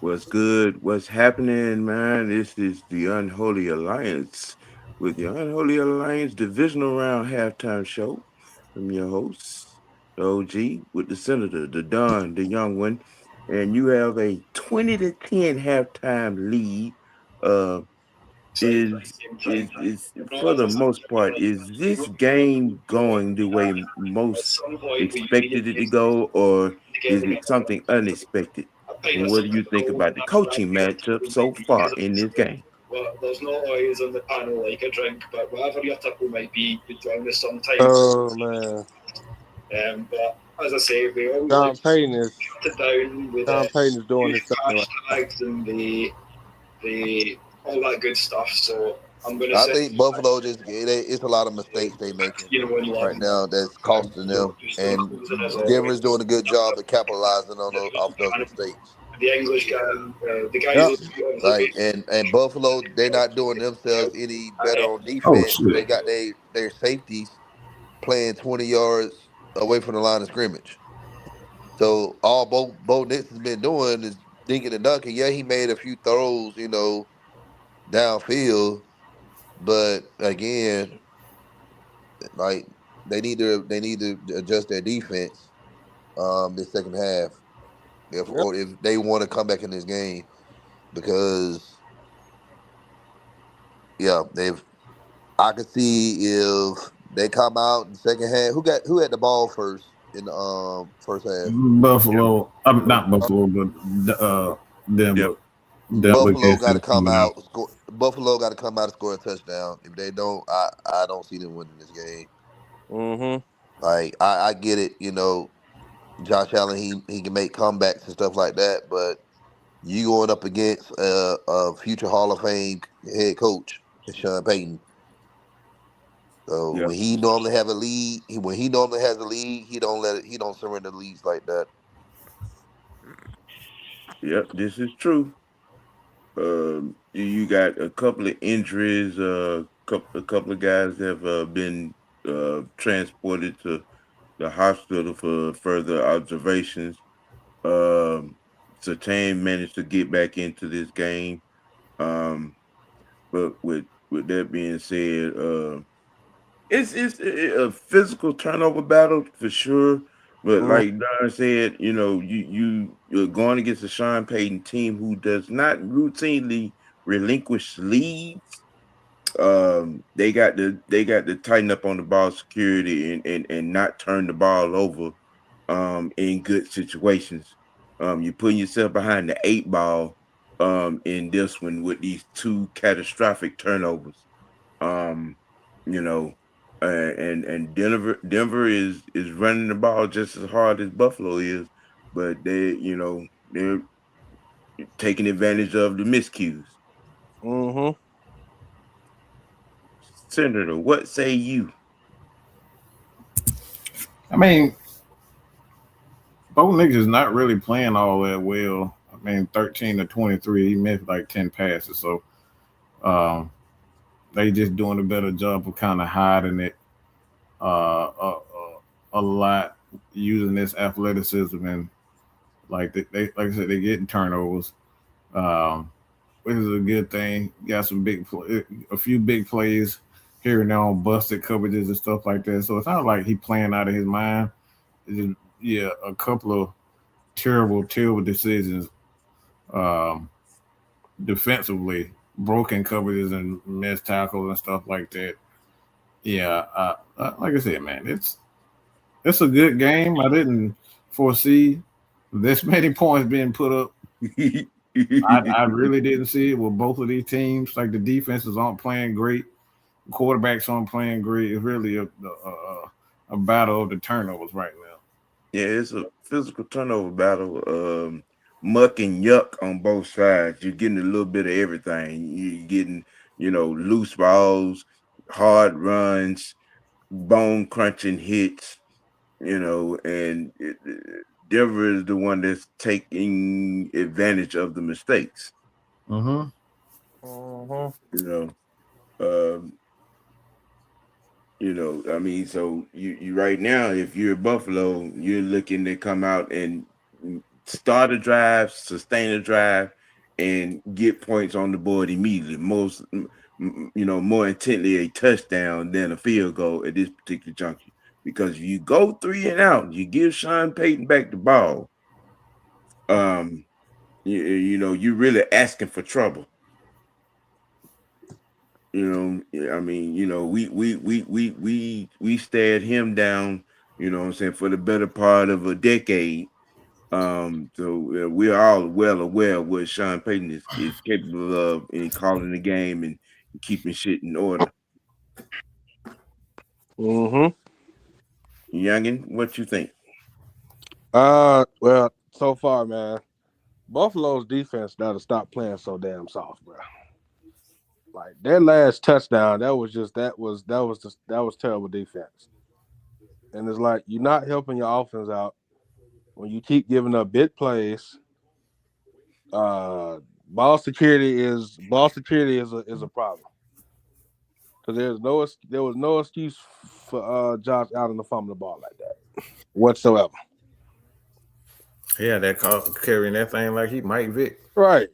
What's good? What's happening, man? This is the Unholy Alliance with the Unholy Alliance Divisional Round Halftime Show. I'm your host, the OG, with the Senator, the Don, the young one, and you have a 20-10 halftime lead. Uh, is for the most part, is this game going the way most expected it to go, or is it something unexpected? And what do you think about the coaching matchup so far in this game? Well, there's not always on the panel like a drink, but whatever your tipple might be, you join me sometimes. Oh man, But as I say, we always like John to Payton is cut it down with John Payton is doing his using thing right now. hashtags and the all that good stuff. So I'm going to I say, think Buffalo it's a lot of mistakes they making in right one. now that's costing them, Still and closing as always. Denver's doing a good job of capitalizing on off those mistakes. The English guy, the guy Yep. who's Like and Buffalo, they're not doing themselves any better on Oh defense. shit. They got their safeties playing 20 yards away from the line of scrimmage. So all Bo Nix has been doing is dinking and dunking. Yeah, he made a few throws, downfield, but again, like they need to adjust their defense this second half Yep. if they want to come back in this game because yeah, they've I could see if they come out in the second half. Who had the ball first in the first half? Buffalo. I'm not Buffalo, but Yep. Denver. Denver Buffalo gets got to this come one out. out. Buffalo got to come out and score a touchdown. If they don't, I don't see them winning this game. Mm-hmm. Like I get it, Josh Allen he can make comebacks and stuff like that, but you going up against a future Hall of Fame head coach, Sean Payton. So Yep. when he normally have a lead, when he normally has a lead, he don't surrender leads like that. Yep. This is true. You got a couple of injuries. A couple of guys have been transported to the hospital for further observations. Um, Sertan managed to get back into this game. Um, but with that being said, it's a physical turnover battle for sure. But Mm-hmm. like Don said, you're going against a Sean Payton team who does not routinely relinquish leads. They got to tighten up on the ball security and not turn the ball over in good situations. You're putting yourself behind the eight ball in this one with these two catastrophic turnovers. Um, you know, and Denver is running the ball just as hard as Buffalo is, but they're taking advantage of the miscues. Mm-hmm. Senator, what say you? I mean, Bo Nix is not really playing all that well. I mean, 13 to 23, he missed like 10 passes. So um, they just doing a better job of kind of hiding it a lot, using this athleticism and like I said, they getting turnovers, um, which is a good thing. Got a few big plays here and there on busted coverages and stuff like that. So it's not like he playing out of his mind. It's just, yeah, a couple of terrible decisions um, defensively, broken coverages and missed tackles and stuff like that. Yeah, like I said, man, it's a good game. I didn't foresee this many points being put up. I really didn't see it with both of these teams. Like the defenses aren't playing great, quarterbacks aren't playing great. It's really a battle of the turnovers right now. Yeah, it's a physical turnover battle. Muck and yuck on both sides. You're getting a little bit of everything. You're getting, loose balls, hard runs, bone crunching hits. Denver is the one that's taking advantage of the mistakes. Mm-hmm. Mm-hmm. You know, um, I mean, so you right now, if you're Buffalo, you're looking to come out and start a drive, sustain a drive, and get points on the board immediately. More intently a touchdown than a field goal at this particular juncture. Because if you go 3 and out, you give Sean Payton back the ball. You're really asking for trouble. I mean, we stared him down, what I'm saying, for the better part of a decade. So we're all well aware of what Sean Payton is capable of in calling the game and keeping shit in order. Mm-hmm. Youngin, what you think? Well, so far, man, Buffalo's defense gotta stop playing so damn soft, bro. Like their last touchdown, that was terrible defense. And it's like you're not helping your offense out when you keep giving up big plays. Ball security is a problem because there was no excuse for Josh Allen to fumble the ball like that whatsoever. Yeah, that carrying that thing like he Mike Vick. Right,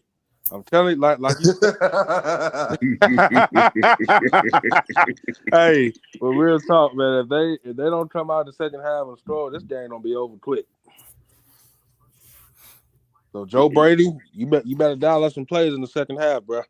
I'm telling you, like you said. Hey, but real talk, man. If they don't come out the second half and score, this game gonna be over quick. So Joe Brady, you better dial up some plays in the second half, bro.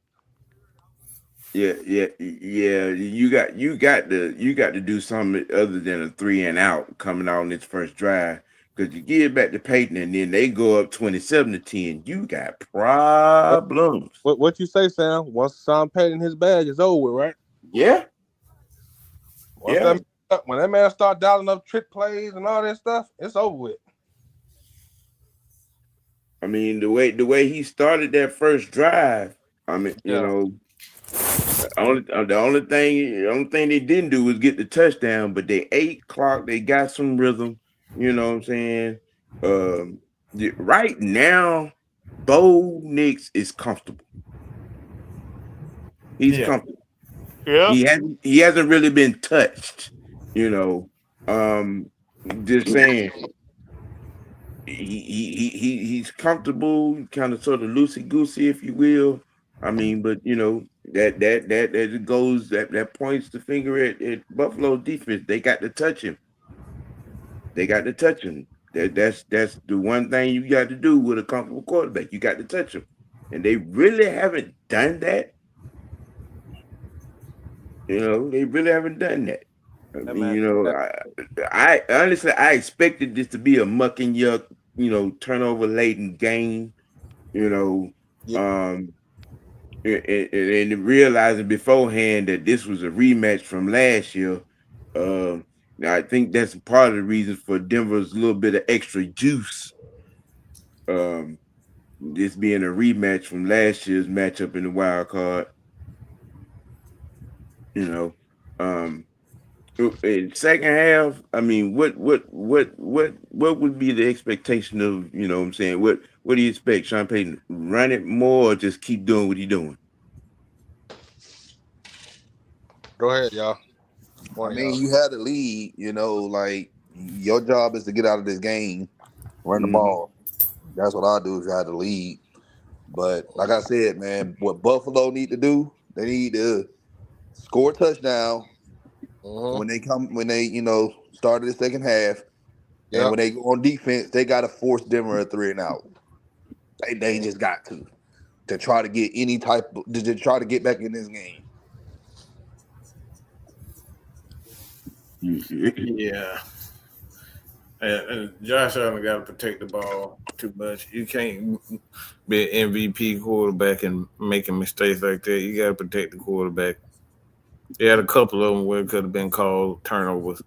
Yeah. You got to do something other than a 3-and-out coming out on this first drive. Because you give it back to Peyton and then they go up 27-10. You got problems. What you say, Sam? Once Sean Payton his bag is over, right? Yeah. When that man start dialing up trick plays and all that stuff, it's over with. I mean, the way he started that first drive, I mean, the only thing they didn't do was get the touchdown, but they ate clock, they got some rhythm, you know what I'm saying? Right now, Bo Nix is comfortable. He's comfortable. Yeah. He hasn't really been touched, just saying. He's comfortable, kind of sort of loosey goosey, if you will. I mean, but that goes that points the finger at Buffalo defense. They got to touch him. That's the one thing you got to do with a comfortable quarterback. You got to touch him, and they really haven't done that. They really haven't done that. I mean, I honestly I expected this to be a muck and yuck, turnover laden game, and realizing beforehand that this was a rematch from last year. I think that's part of the reason for Denver's little bit of extra juice. This being a rematch from last year's matchup in the wild card. In second half, I mean, what would be the expectation of, what I'm saying? What do you expect, Sean Payton? Run it more or just keep doing what he's doing? Go ahead, y'all. I mean, you had the lead, like your job is to get out of this game, run the ball. That's what I do if you had the lead. But like I said, man, what Buffalo need to do, they need to score a touchdown when they start the second half. And when they go on defense, they got to force Denver a 3-and-out. They just got to try to get to try to get back in this game. Yeah. And Josh Allen got to protect the ball too much. You can't be an MVP quarterback and making mistakes like that. You got to protect the quarterback. They had a couple of them where it could have been called turnovers.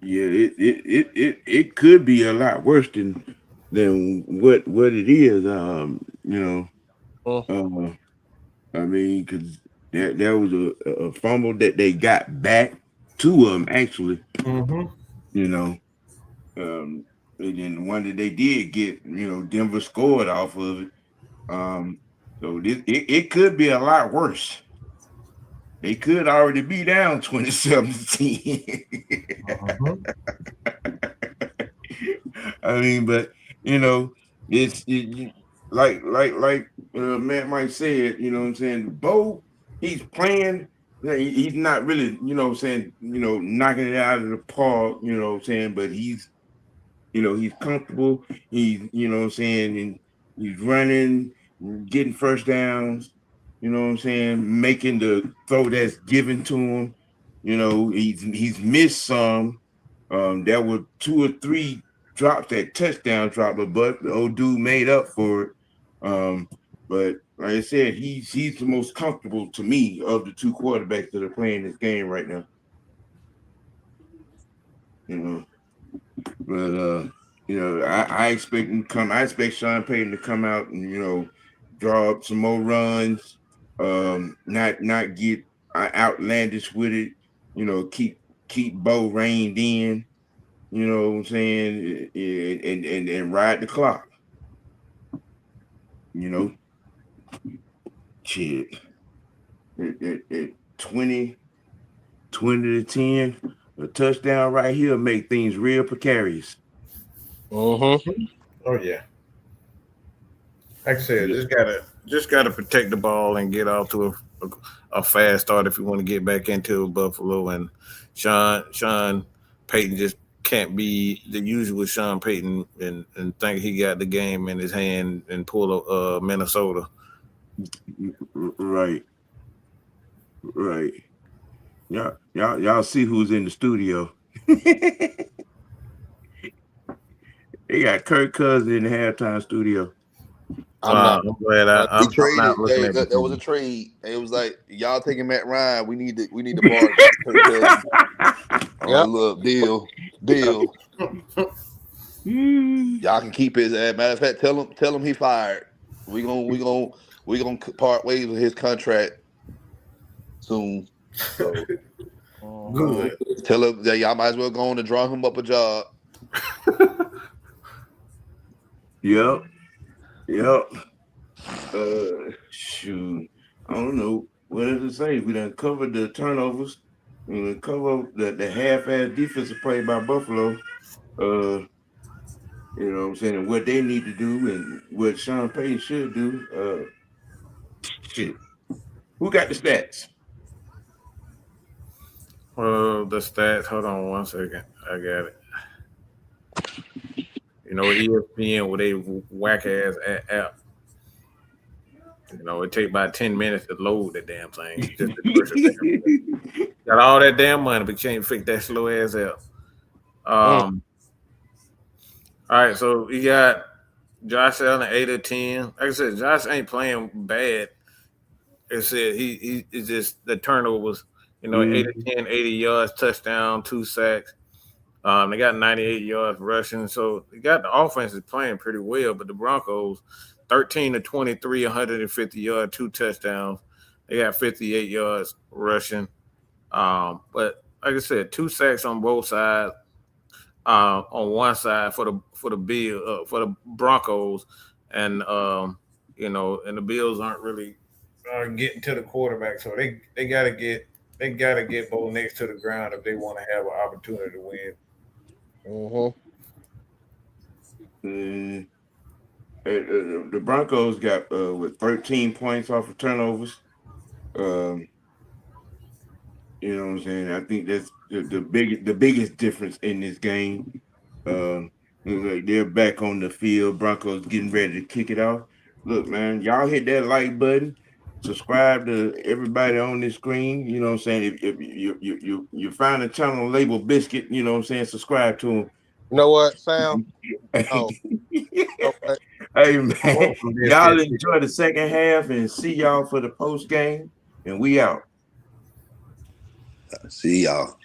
Yeah, it could be a lot worse than what it is. I mean, because there was a fumble that they got back to them actually. And then the one that they did get, Denver scored off of it. So it could be a lot worse. They could already be down 27-10. I mean, but you know, like Matt Mike said, you know what I'm saying? Bo, he's playing. He's not really, you know what I'm saying, knocking it out of the park, you know what I'm saying, but he's comfortable. He's, you know what I'm saying, and he's running, getting first downs, you know what I'm saying, making the throw that's given to him. He's missed some. There were two or three drops that touchdown drop, but the old dude made up for it. But like I said, he's the most comfortable to me of the two quarterbacks that are playing this game right now. You know, but I expect him to come. I expect Sean Payton to come out and draw up some more runs. Not get outlandish with it. Keep Bo reined in. You know what I'm saying? And ride the clock. Shit. At 20 to 10, a touchdown right here make things real precarious. Mm-hmm. Oh yeah. Like I said, just gotta protect the ball and get off to a fast start if you want to get back into Buffalo. And Sean Payton just can't be the usual Sean Payton and think he got the game in his hand and pull a Minnesota. Right. Y'all see who's in the studio. They got Kirk Cousins in the halftime studio. I'm glad I'm not looking at that was a trade. It was like y'all taking Matt Ryan. We need the bar. Yep. Look, deal. Y'all can keep his ass. Matter of fact, tell him he fired. We gonna part ways with his contract soon. So good. Tell him that y'all might as well go on and draw him up a job. Yep. Shoot. I don't know. What does it say? We done covered the turnovers. We done covered the half-ass defensive play by Buffalo. You know what I'm saying? And what they need to do and what Sean Payton should do. Shit. Who got the stats? The stats. Hold on 1 second. I got it. ESPN with a whack ass app. It take about 10 minutes to load that damn thing. Just got all that damn money, but you can't fix that slow ass app. All right, so you got Josh Allen 8 of 10. Like I said, Josh ain't playing bad. Like I said, he is just the turnovers. 8 of 10, 80 yards, touchdown, 2 sacks. They got 98 yards rushing, so they got the offense is playing pretty well. But the Broncos, 13 to 23, 150 yards, 2 touchdowns. They got 58 yards rushing. But like I said, 2 sacks on both sides. On one side for the Broncos, and and the Bills aren't really getting to the quarterback, so they gotta get Bo next to the ground if they want to have an opportunity to win. The Broncos got with 13 points off of turnovers. You know what I'm saying? I think that's the biggest difference in this game. They're back on the field. Broncos getting ready to kick it off. Look, man, y'all hit that like button. Subscribe to everybody on this screen. You know what I'm saying? If you find a channel labeled Biscuit, you know what I'm saying? Subscribe to them. You know what, Sam? Oh. Okay. Hey, man, y'all enjoy the second half and see y'all for the post game. And we out. See y'all.